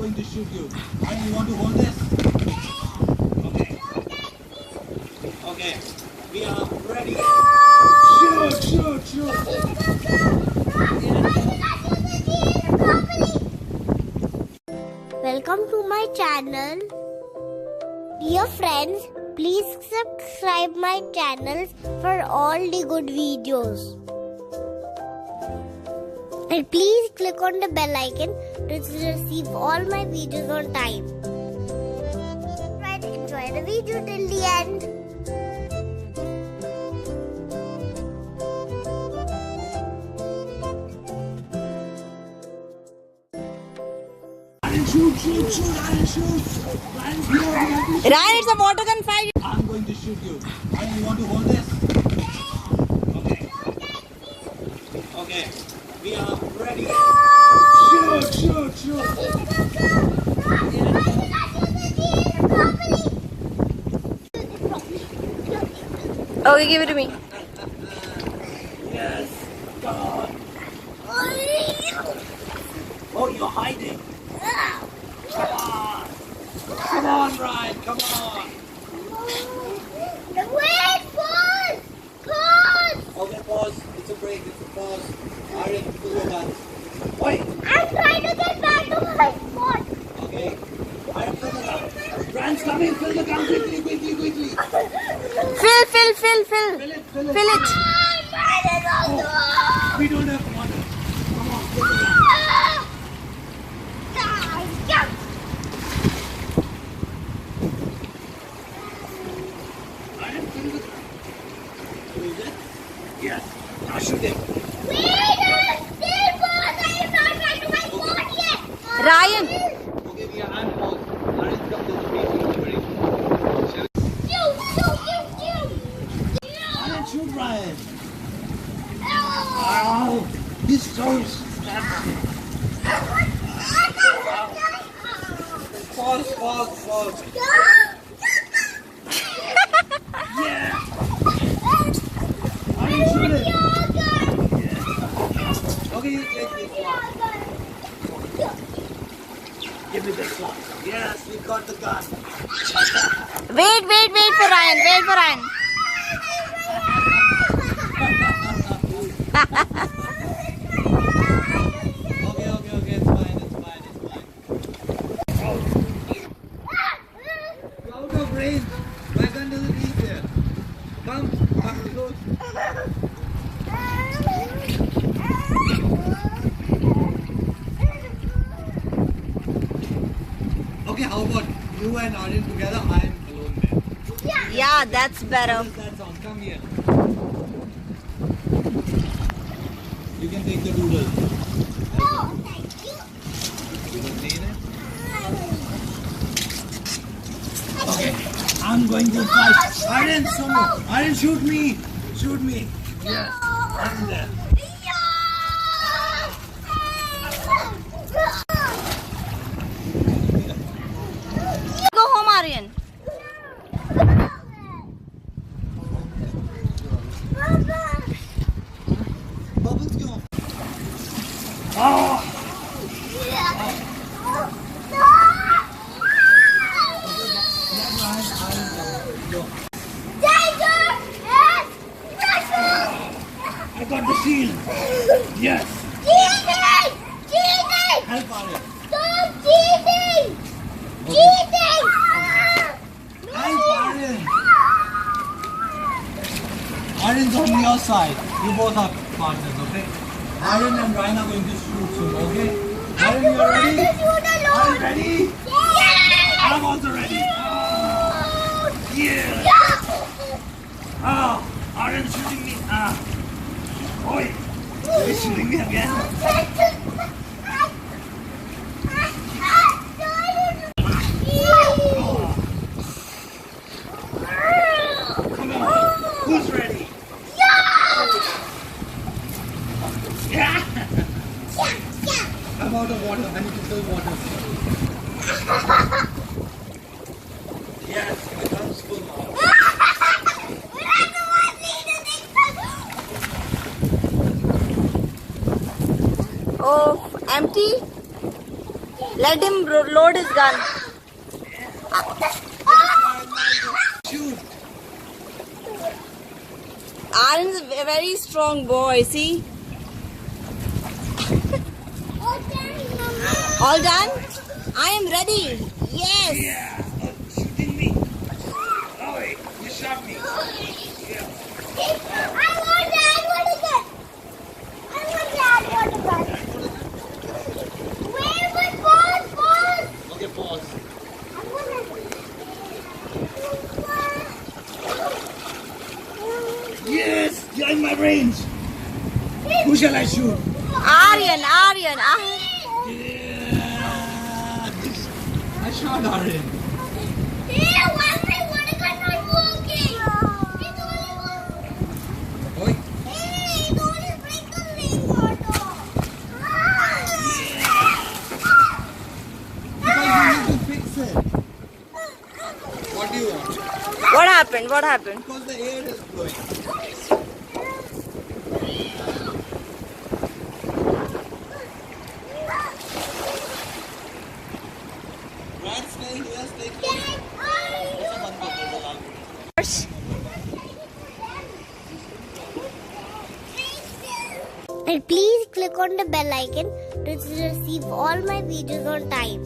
going to shoot you. And you want to hold this? Okay. Okay. We are ready. Shoot, shoot, shoot. Welcome to my channel. Dear friends, please subscribe my channel for all the good videos. And please click on the bell icon to receive all my videos on time. Try to enjoy the video till the end. Shoot, shoot, shoot, Ryan, shoot. Ryan's here. Ryan, it's a water gun fight. I'm going to shoot you. And you want to hold this? Okay. Okay. We are ready. Shoot, shoot, shoot. Okay, give it to me. Yes. God. Oh, you're hiding. Come on. Come on, Ryan. Come on. Wait, pause! Pause! Okay, pause. It's a break. It's a pause. Ryan, pull your gun. Wait. I'm trying to get back to my spot. Okay. Ryan, fill the gun. Ryan's coming. Fill the gun quickly, quickly, quickly. Fill. Fill it, fill it. Fill it. Oh, we don't have water. Come on, fill the gun. Ryan, fill the gun. Is it? Yes. Now shoot him. Ryan. Okay, we are on pause. Ryan, come to the beach. Ryan, shoot Ryan. Ow! He's so Pause, pause, pause. Yeah! Ryan, shoot it. Yeah. Okay, you take this one. Give me this one. Yes, we got the gun. Wait for Ryan. Wait for Ryan. Okay, it's fine. Out of range. My gun doesn't reach there. Come close. Okay, how about you and Aryan together? I am alone there. Yeah, that's better. That sound. Come here. You can take the doodle. You don't need it? Okay, I'm going to fight. Aryan, Aryan, shoot me. Shoot me. Yes, I'm there. Go home, Aryan. Bubbles go. Oh! I got the shield. Yes. Cheating! Cheating! Help Aryan. Stop cheating! Okay. Cheating! Help Aryan. Aryan's on your side. You both are partners, okay? Aryan and Ryan are going to shoot soon, okay? Aryan, you are ready? Are you ready? Yes! I'm also ready. Yeah. Ah, Aryan's shooting me. Ah. Oi. You're shooting me again. Come on. Who's ready? Yeah. I'm out of water. I need to fill water. Yes, my gun's full now. Oh, empty? Let him load his gun. Shoot. Aryan's a very strong boy, see? All done? I am ready. Yes. Yeah. Oh, shooting me. Oh, wait. You shot me. Yeah. I want that. Where was pause? Okay, pause. Yes, you're in my range. Who shall I shoot? Aryan. Yeah. I shot Aryan. Hey, why is my water gun not working? It's only working. Oi. Hey, it's only sprinkling water. Because you need to fix it. What do you want? What happened? What happened? Because the air is blowing. Right, stay here, stay here. And please click on the bell icon to receive all my videos on time.